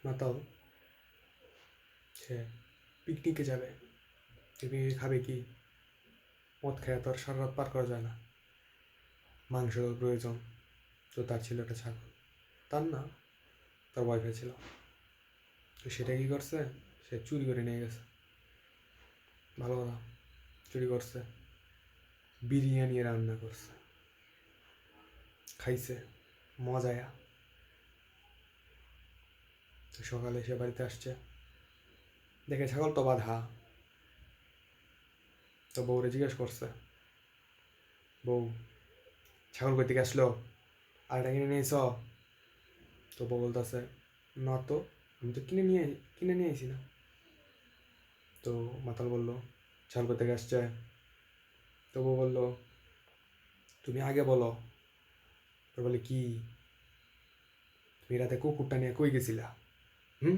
মাতাল সে পিকনিকে যাবে, পিকনিকে খাবে কি? মদ খেয়ে তো আর সারা রাত পার করা যায় না, মাংস প্রয়োজন। তো তার ছিল একটা ছাগল, তার না, তার ওয়াইফাই ছিল। তো সেটা কি করছে, সে চুরি করে নিয়ে গেছে। ভালো কথা, চুরি করছে, বিরিয়ানি রান্না করছে, খাইছে মজায়া। তো সকালে সে বাড়িতে আসছে, দেখে ছাগল তো বাঁধা। তো বউরে জিজ্ঞেস করছে, বউ ছাগল কই থেকে আসলো, আর এটা কিনে নিয়েছ? তো বউ বলতেছে, না তো, আমি তো কিনে নিয়ে আইছি না। তো মাতাল বলল, ছাগল কই থেকে আসছে? তো বউ বললো, তুমি আগে বলো। তো বলে, কি তুমি রাতে কুকুরটা নিয়ে কই গেছিলা? হুম,